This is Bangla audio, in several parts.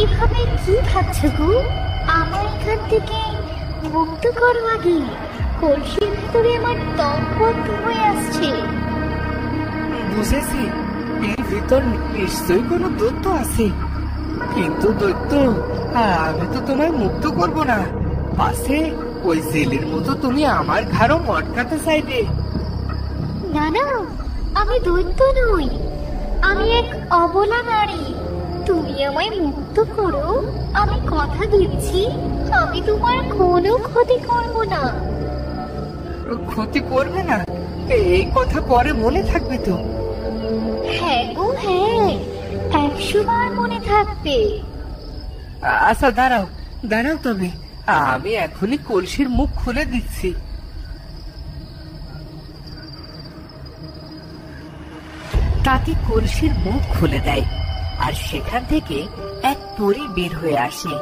এভাবে কি ভাবছো গো? আমার এখান থেকে মুক্ত করো আগে। কলসির ভিতরে আমার দম বন্ধ হয়ে আসছে। বুঝেছি, এর ভিতর নিশ্চয়ই কোনো দৈত্য আছে। কিন্তু দৈত্য, আমি তো তোমায় মুক্ত করব না। পাশে ওই জেলের মতো তুমি আমার ঘাড়ও মটকাতে চাইবে। না না, আমি দৈত্য নই, আমি এক অবলা নারী। তুমি আমায় মুক্ত করো, আমি কথা দিচ্ছি আমি তোমার কোনো ক্ষতি করব না। ক্ষতি করবে না? এই কথা পরে মনে থাকবে তো? হ্যাঁ গো হ্যাঁ, 100 বার মনে থাকবে। আচ্ছা দাঁড়াও দাঁড়াও, তবে আমি এখনই কলসির মুখ খুলে দিচ্ছি। তাতে কলসির মুখ খুলে দেয়, আর সেখান থেকে এক পরী বের হয়ে আসে।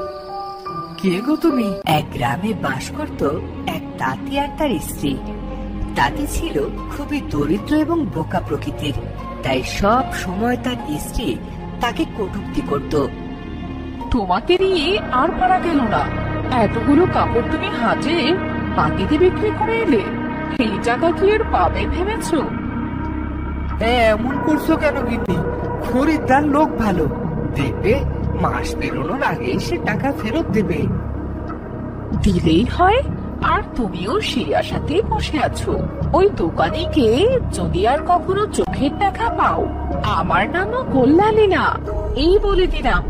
কে গো তুমি? এক গ্রামে বাস করত এক তাঁতি আর তার স্ত্রী। তাঁতি ছিল খুবই দরিদ্র এবং বোকা প্রকৃতির, তাই সব সময় তার স্ত্রী তাকে কটূক্তি করত। তোমাকে নিয়ে আর পারা গেল না। এতগুলো কাপড় তুমি হাটে বাকিতে বিক্রি করে এলে, এই টাকা কি আর পাবে ভেবেছো? এমন করছো কেন গিন্নি? খরিদ্দার লোক ভালো, দেখবে মাস বেরোনোর আগে সে টাকা ফেরত দেবে। দিলেই হয়, আর তুমিও সেই আশাতেই বসে আছো। ওই দোকানিকে যদি আর কখনো চোখের দেখা পাও, আমার নামও কল্যাণী না, এই বলে দিলাম।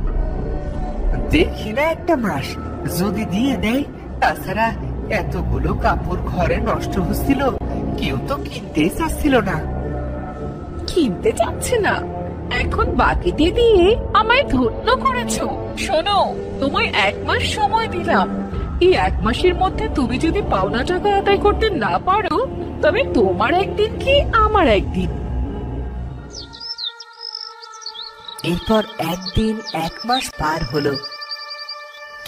দেখি না একটা মাস যদি দিয়ে দেয়। তাছাড়া এতগুলো কাপড় ঘরে নষ্ট হচ্ছিল, কেউ তো কিনতেই চাচ্ছিল না। কিনতে চাচ্ছে না? এখন বাকিতে দিয়ে আমায় ধন্য করেছো। শোনো, তোমায় 1 মাস সময় দিলাম। এই 1 মাসের মধ্যে তুমি যদি পাওনা টাকা আদায় করতে না পারো, তবে তোমার একদিন কি আমার একদিন। এরপর একদিন 1 মাস পার হলো,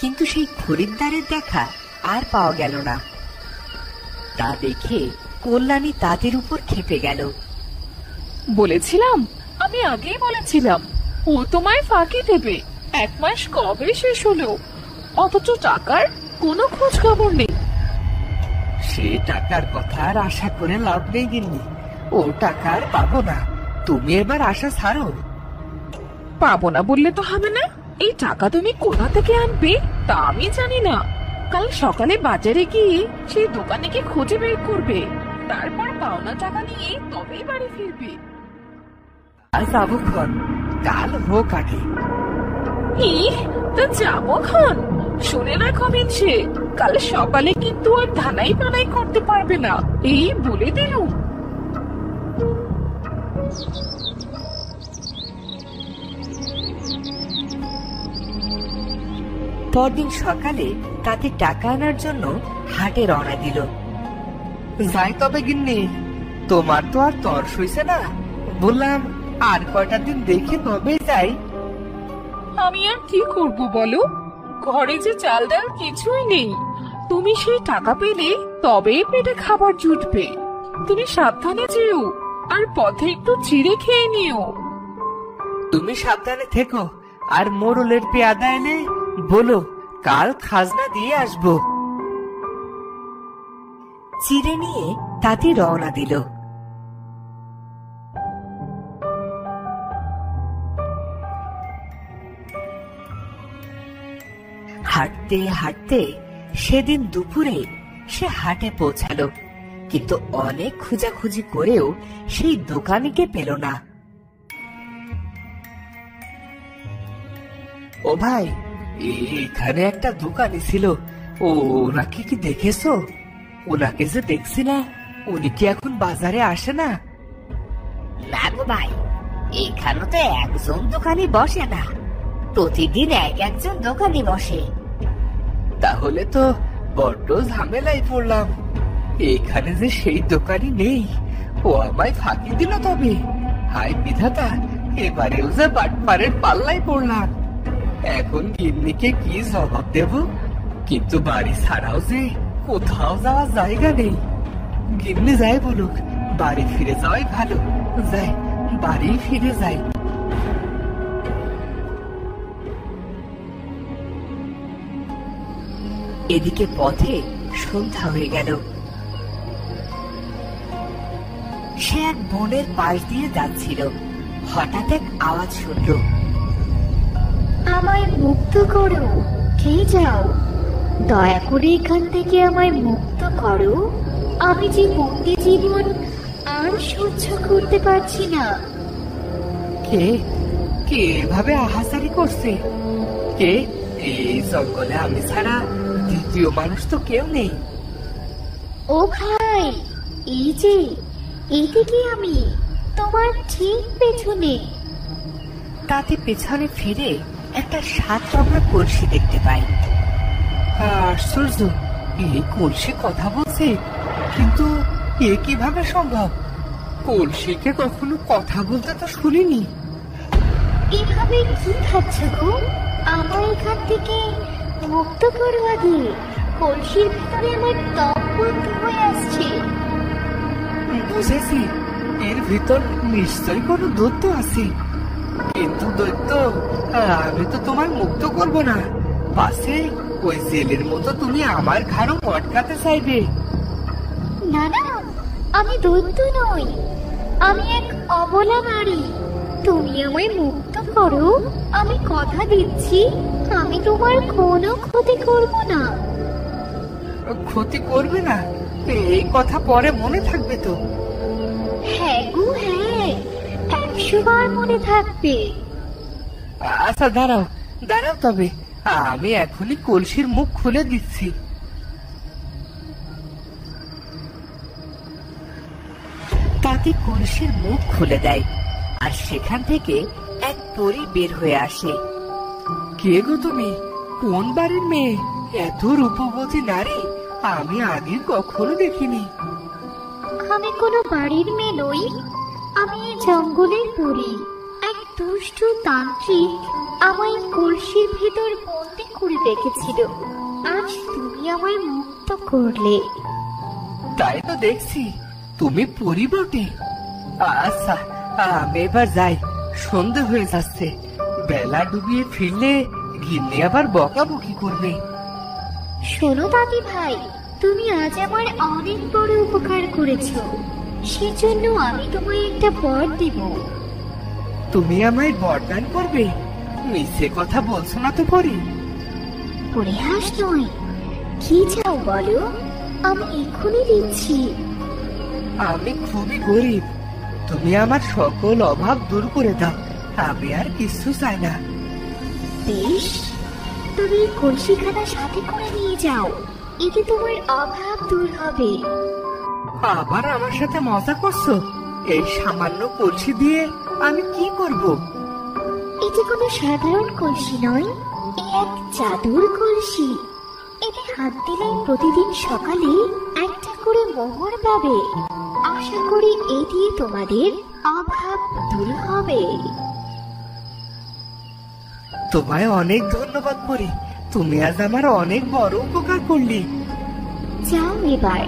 কিন্তু সেই খরিদ্দারের দেখা আর পাওয়া গেল না। তা দেখে কল্যাণী তাদের উপর ক্ষেপে গেল। বলেছিলাম, আমি আগেই বলেছিলাম ও তোমায় ফাঁকি দেবে। 1 মাস কবে শেষ হলো, অথচ টাকার কোনো খোঁজ খবর নেই। সে টাকার কথা আর আশা করে লাভ নেই গিন্নি, ও টাকা আর পাবো না। তুমি এবার আশা ছাড়ো। পাবো না বললে তো হবে না। এই টাকা তুমি কোথা থেকে আনবে তা আমি জানি না। কাল সকালে বাজারে গিয়ে সেই দোকানিকে খুঁজে বের করবে, তারপর পাওনা টাকা নিয়ে তবেই বাড়ি ফিরবে। আর যাবো ক্ষণ, কাল হোক আগে। তা যাবো ক্ষণ? শুনে রাখো বিনছে, কাল সকালে কিন্তু আর ধানাই পানাই করতে পারবে না, এই বলে দিলুম। পরদিন সকালে তাতে টাকা আনার জন্য হাটে রওনা দিল। যাই তবে গিন্নি, তোমার তো আর তর্স হইছে না, বললাম আর কয়টা দিন দেখে তবে যাই। আমি আর কি করব বলো, ঘরে যে চাল ডাল কিছুই নেই। তুমি সেই টাকা পেলে তবেই পেটে খাবার জুটবে। তুমি সাবধানে যেও, আর পথে একটু চিড়ে খেয়ে নিও। তুমি সাবধানে থেকো, আর মোড়লের পেয়াদা এলে বলো কাল খাজনা দিয়ে আসবো। চিড়ে নিয়ে তাতে রওনা দিল। হাঁটতে হাঁটতে সেদিন দুপুরে সে হাটে পৌঁছালো, কিন্তু অনেক খোঁজাখুঁজি করেও সেই দোকানিকে পেল না। ও ভাই, এখানে একটা দোকানি ছিল, ওনাকে কি দেখেছো? ওনাকে যে দেখছি না, উনি কি এখন বাজারে আসে না? না গো ভাই, এখানে তো একজন দোকানি বসে না, প্রতিদিন একজন দোকানি বসে। তাহলে তো বড্ড ঝামেলায় পড়লাম। এখানে যে সেই দোকানি নেই, ও আমায় ফাঁকি দিল তবে। হায় বিধাতা, এবারেও যে বাটপারের পাল্লায় পড়লাম। এখন গিন্নিকে কি জবাব দেব? কিন্তু বাড়ি ছাড়াও যে কোথাও যাওয়ার জায়গা নেই। গিন্নি যাই বলুক, বাড়ি ফিরে যাওয়াই ভালো। যাই, বাড়ি ফিরে যাই। এদিকে পথে সন্ধ্যা হয়ে গেল। সে এক বনের পাশ দিয়ে যাচ্ছিল। হঠাৎ এক আওয়াজ শুনল। আমায় মুক্ত করো, কে যাও, দয়া করে এখান থেকে আমায় মুক্ত করো। আমি যে বন্দি জীবন আর সহ্য করতে পারছি না। কে কে এভাবে আহাজারি করছে? কে? এই জঙ্গলে আমি ছাড়া দ্বিতীয় মানুষ তো কেউ নেই। ও ভাই, এই যে এইদিকে আমি, তোমার ঠিক পেছনে। তাতে পেছনে ফিরে একটা 7 টবরা কলসি দেখতে পাই। আশ্চর্য, এই কলসি কথা বলছে, কিন্তু এ কিভাবে সম্ভব? কলসিকে কখনো কথা বলতে তো শুনিনি। এভাবে কি খাচ্ছ গো? আমার এখান থেকে মুক্ত করো আগে। কলসির ভিতরে আমার দম বন্ধ হয়ে আসছে। বুঝেছি, এর ভিতর নিশ্চয়ই কোনো দৈত্য আছে। কিন্তু দৈত্য, আমি তো তোমার মুক্ত করব না। পাশে ওই জেলের মতো তুমি আমার ঘাড়ও মটকাতে চাইবে। না না, আমি দৈত্য নই, আমি এক অবলা নারী। তুমি আমায় মুক্ত করো, আমি কথা দিচ্ছি আমি তোমার কোনো ক্ষতি করব না। ক্ষতি করবে না? এই কথা পরে মনে থাকবে তো? হ্যাঁ গো হ্যাঁ, 100 বার মনে থাকবে। আচ্ছা দাঁড়াও দাঁড়াও, তবে আমি এখনই কলসির মুখ খুলে দিচ্ছি। তাতে কলসির মুখ খুলে দেয়, আর সেখান থেকে এক পরী বের হয়ে আসে। কে গো তুমি? কোন বাড়ির মেয়ে? এত রূপবতী নারী আমি আগে কখনো দেখিনি। আমি কোনো বাড়ির মেয়ে নই, আমি এই জঙ্গলের পরী। এক দুষ্ট তান্ত্রিক আমায় কলসির ভেতর বন্দি করে রেখেছিল। আজ তুমি আমায় মুক্ত করলে। তাই তো দেখছি, তুমি পরি বটে। আচ্ছা, আমি এবার যাই, সন্ধে হয়ে যাচ্ছে। বেলা ডুবিয়ে ফিরলে গিন্নি আবার বকাবকি করবে। শোনো দাদি ভাই, তুমি আজ আমার অনেক বড় উপকার করেছো, সেজন্য আমি তোমায় একটা বর দিব। তুমি আমায় বরদান করবে? মিছে কথা বলছো না তো পরি? পরিহাস নয়, কি চাও বলো, আমি এক্ষুনি দিচ্ছি। আমি খুবই গরিব, তুমি আমার সকল অভাব দূর করে দাও। আমি আর কিছু চাই না। বেশ, তুমি কলসিখানা সাথে করে নিয়ে যাও, এতে তোমার অভাব দূর হবে। আবার আমার সাথে মজা করছো? এই সামান্য কলসি দিয়ে আমি কি করব? এটি কোনো সাধারণ কলসি নয়, এ এক জাদুর কলসি। এতে হাত দিলে প্রতিদিন সকালে একটা করে মোহর পাবে। আশা করি এই দিয়ে তোমাদের অভাব দূর হবে। তোমায় অনেক ধন্যবাদ পরি, তুমি আজ আমার অনেক বড় উপকার করলি। যাও এবার,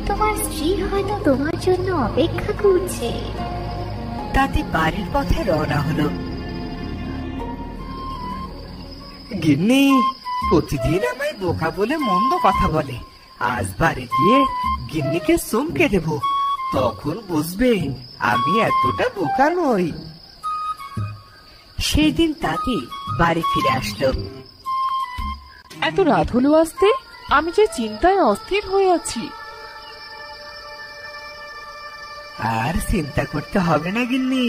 তোমার স্ত্রী হয়তো তোমার জন্য অপেক্ষা করছে। তাতে বাড়ির পথে রওনা হলো। গিন্নি প্রতিদিন আমায় বোকা বলে মন্দ কথা বলে, আজ বাড়ি গিয়ে গিন্নিকে চমকে দেব, তখন বুঝবে আমি এতটা বোকা নই। সেই দিন তাতে বাড়ি ফিরে আসলো। এত রাত হলো আসতে, আমি যে চিন্তায় অস্থির হয়ে আছি। আর চিন্তা করতে হবে না গিন্নি,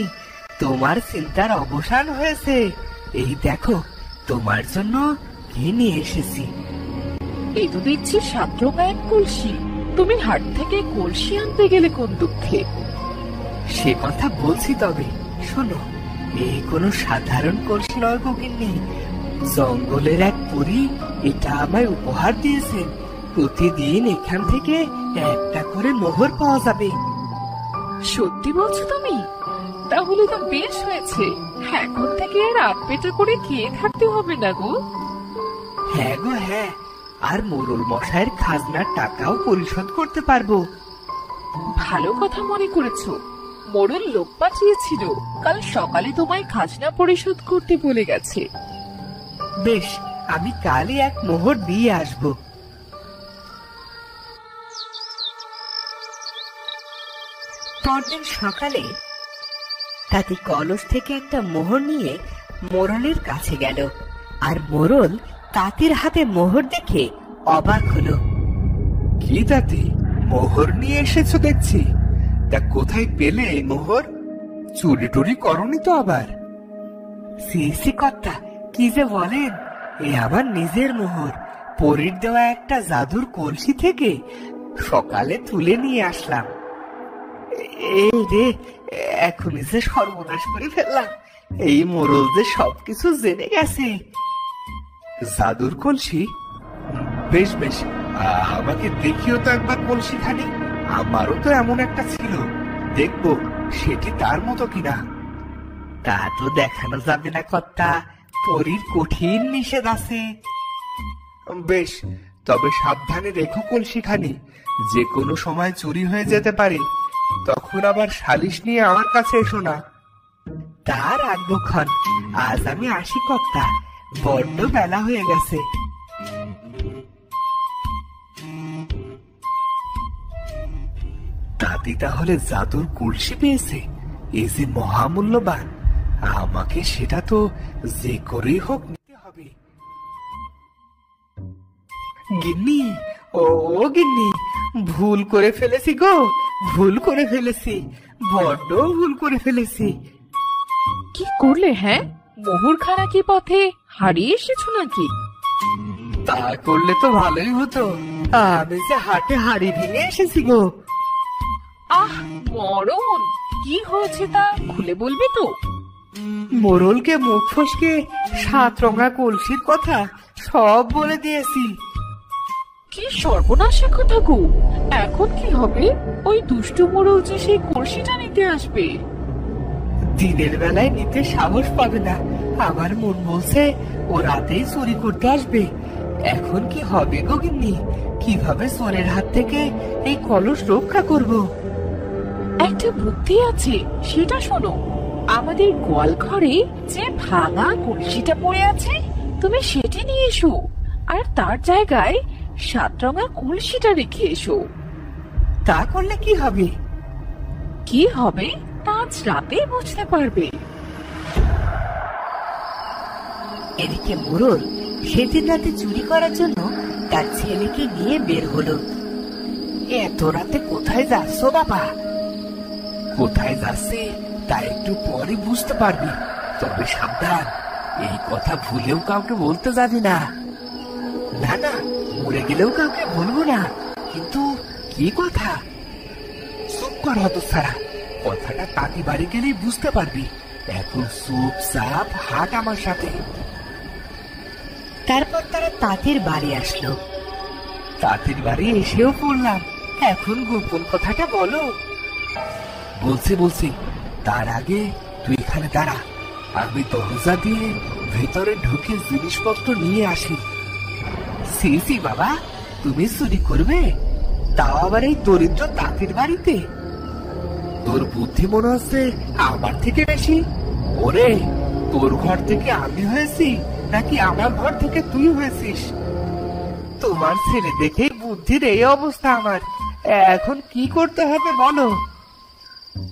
তোমার চিন্তার অবসান হয়েছে। এই দেখো, তোমার জন্য কি নিয়ে এসেছি। এই তো দেখছি 7 রঙা এক কলসি। তুমি হাট থেকে কলসি আনতে গেলে কোন দুঃখে? সে কথা বলছি, তবে শোনো, এই কোনো সাধারণ কলসি নয় গো গিন্নি। জঙ্গলের এক পরী এটা আমায় উপহার দিয়েছেন। প্রতিদিন এখান থেকে একটা করে মোহর পাওয়া যাবে। সত্যি বলছো তুমি? তাহলে তো বেশ হয়েছে, এখন থেকে আর রাত পেটা করে খেয়ে থাকতে হবে না গো। হ্যাঁ গো হ্যাঁ, আর মোরল মশাইয়ের খাজনার টাকাও পরিশোধ করতে পারবো। ভালো কথা মনে করেছো, মোড়ল লোক পাঠিয়েছিল, কাল সকালে তোমায় খাজনা পরিশোধ করতে বলে গেছে। বেশ, আমি কালই এক মোহর দিয়ে আসবো। পরদিন সকালে তাঁতি কলস থেকে একটা মোহর নিয়ে মোড়লের কাছে গেল, আর মোড়ল তাঁতির হাতে মোহর দেখে অবাক হলো। কি তাঁতি, মোহর নিয়ে এসেছো দেখছি। তা কোথায় পেলে এই মোহর? চুরি টুরি করনি তো আবার? সি কর্তা, কি যে বলেন, এ আমার নিজের মোহর। পরীর দেওয়া একটা জাদুর কলসি থেকে সকালে তুলে নিয়ে আসলাম। এই রে, এখনই যে সর্বনাশ করে ফেললাম। এই মোড়ল যে সবকিছু জেনে গেছে। জাদুর কলসি? বেশ বেশ, আমাকে দেখিও তো একবার কলসি খানি। আমারও তো এমন একটা ছিল, দেখবো সেটি তার মতো কিনা। তা তো দেখানো যাবে না কর্তা, পরীর কঠিন নিষেধ আছে। বেশ, তবে সাবধানে রেখো কলসি খানি, যে কোনো সময় চুরি হয়ে যেতে পারে। তখন আবার সালিশ নিয়ে আমার কাছে এসো না। তার রাখবক্ষণ, আজ আমি আসি কর্তা, বড্ড বেলা হয়ে গেছে। তাঁতি তাহলে জাদুর কলসি পেয়েছে, এই যে মহামূল্যবান। আমাকে সেটা তো যে করেই হোক নিতে হবে। গিন্নি, ও গিন্নি, ভুল করে ফেলেছি গো, ভুল করে ফেলেছি, বড্ড ভুল করে ফেলেছি। কি করলে? হ্যাঁ, মোহরখানা কি পথে হারিয়ে এসেছো নাকি? তা করলে তো ভালোই হতো, আমি যে হাটে হাড়ি ভেঙে এসেছি গো। আহ মরণ, কি হয়েছে তা খুলে বলবি তো? মোড়লকে মুখ ফসকে 7 রঙা কলসির কথা সব বলে দিয়েছি। কি সর্বনাশা কথা গো! এখন কি হবে? ওই দুষ্টু মোড়ল যে সেই কলসিটা নিতে আসবে। দিনের বেলায় নিতে সাহস পাবে না, আমার মন বলছে ও রাতেই চুরি করতে আসবে। এখন কি হবে গো গিন্নি? কিভাবে চোরের হাত থেকে এই কলস রক্ষা করব? একটা বুদ্ধি আছে, সেটা শোনো। আমাদের গোয়াল ঘরে যে ভাঙা কলসিটা পড়ে আছে, তুমি সেটি নিয়ে এসো, আর তার জায়গায় 7 রঙা কলসিটা রেখে এসো। তা করলে কি হবে? কি হবে তা আজ রাতেই বুঝতে পারবে। এদিকে মোড়ল সেদিন রাতে চুরি করার জন্য তার ছেলেকে নিয়ে বের হলো। এত রাতে কোথায় যাচ্ছ বাবা? কোথায় যাচ্ছে তা একটু পরে বুঝতে পারবি, তবে সাবধান, এই কথা ভুলেও কাউকে বলতে যাবি না। না না, মরে গেলেও কাউকে বলবো না, কিন্তু কি কথা? চুপ কর হতচ্ছাড়া, কথাটা তাঁতি বাড়ি গেলেই বুঝতে পারবি। এখন চুপচাপ হাট আমার সাথে। তারপর তারা তাঁতির বাড়ি আসলো। তাঁতির বাড়ি এসেও পড়লাম, এখন গোপন কথাটা বলো। বলছি, তার আগে তুই এখানে দাঁড়া, আমি দরজা দিয়ে ভেতরে ঢুকে জিনিসপত্র নিয়ে আসি। সি বাবা, তুমি চুরি করবে, তাও আবার এই দরিদ্র তাঁতির বাড়িতে? তোর বুদ্ধি মনে হচ্ছে আমার থেকে বেশি। ওরে, তোর ঘর থেকে আমি হয়েছি নাকি আমার ঘর থেকে তুই হয়েছিস? তোমার ছেলে দেখে বুদ্ধির এই অবস্থা আমার, এখন কি করতে হবে বলো।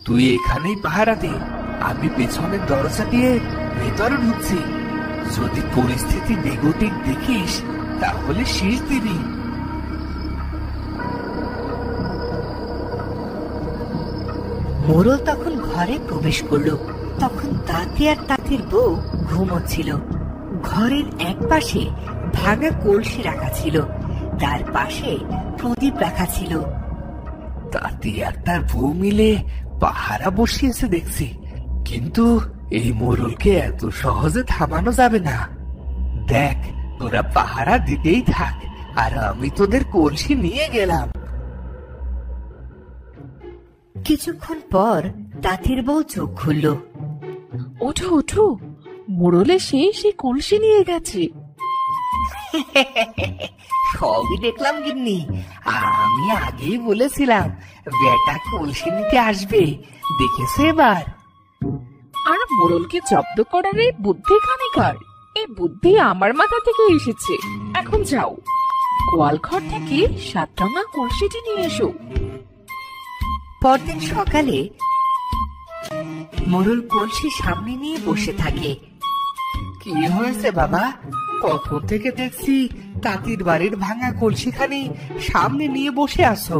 তুই এখানেই পাহারা দে, আমি পেছনের দরজা দিয়ে ভেতরে ঢুকছি। যদি পরিস্থিতি বেগতিক দেখিস তাহলে শীষ দিবি। মোড়ল তখন ঘরে প্রবেশ করলো। তখন তাঁতি আর তাঁতির বউ ঘুমোচ্ছিল। ঘরের এক পাশে ভাঙা কলসি রাখা ছিল, তার পাশে প্রদীপ রাখা ছিল। তাঁতি আর তার বউ মিলে পাহারা বসিয়েছে দেখছি, কিন্তু এই মোড়লকে এত সহজে থামানো যাবে না। দেখ, তোরা পাহারা দিতেই থাক, আর আমি তোদের কলসি নিয়ে গেলাম। কিছুক্ষণ পর তাঁতির বউ চোখ খুলল। ওঠো ওঠো, মোড়ল এসে সেই কলসি নিয়ে গেছে। সবই দেখলাম গিন্নি, আমি আগেই বলেছিলাম বেটা কলসি নিতে আসবে, দেখেছো এবার? আর মোড়লকে জব্দ করার এই বুদ্ধি খানিকার, এই বুদ্ধি আমার মাথা থেকে এসেছে। এখন যাও, গোয়াল ঘর থেকে 7 রঙা কলসিটি নিয়ে এসো। পরদিন সকালে মোড়ল কলসি সামনে নিয়ে বসে থাকে। কি হয়েছে বাবা? কখন থেকে দেখছি তাঁতির বাড়ির ভাঙা কলসিখানি সামনে নিয়ে বসে আছো।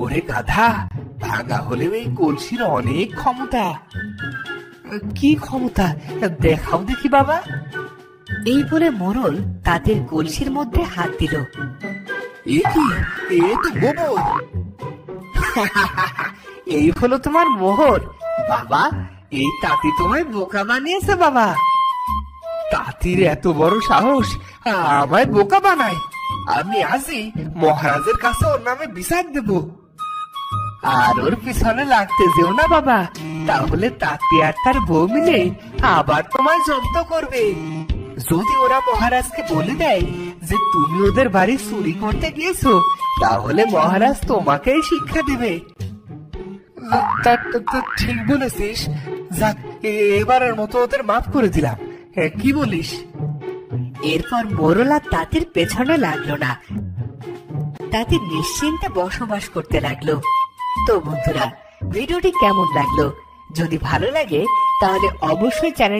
ওরে গাধা, ভাঙা হলেও এই কলসির অনেক ক্ষমতা। কি ক্ষমতা দেখাও দেখি বাবা। এই বলে মোড়ল তাদের কলসির মধ্যে হাত দিল। এ কি? এ তো গোবর। এই হলো তোমার মোহর বাবা। এই তাঁতি তোমায় বোকা বানিয়েছে বাবা। তাঁতির এত বড় সাহস আমায় বোকা বানায়। আমি আজই মহারাজের কাছে ওর নামে বিচার দেব। আর ওর পিছনে লাগতে যেও না বাবা, তাহলে তাঁতি আর তার বউ মিলে আবার তোমায় জব্দ করবে। যদি ওরা মহারাজকে বলে দেয় যে তুমি ওদের বাড়ি চুরি করতে গিয়েছো, তাহলে মহারাজ তোমাকেই শিক্ষা দেবে। ঠিক বলেছিস। যাক, এবারের মতো ওদের মাফ করে দিলাম। কি বলিস? এরপর মোড়ল আর তাঁতির পেছনে লাগলো না, তাঁতি নিশ্চিন্তে বসবাস করতে লাগলো। তো বন্ধুরা, ভিডিওটি কেমন লাগলো? যদি ভালো লাগে তাহলে অবশ্যই চ্যানেল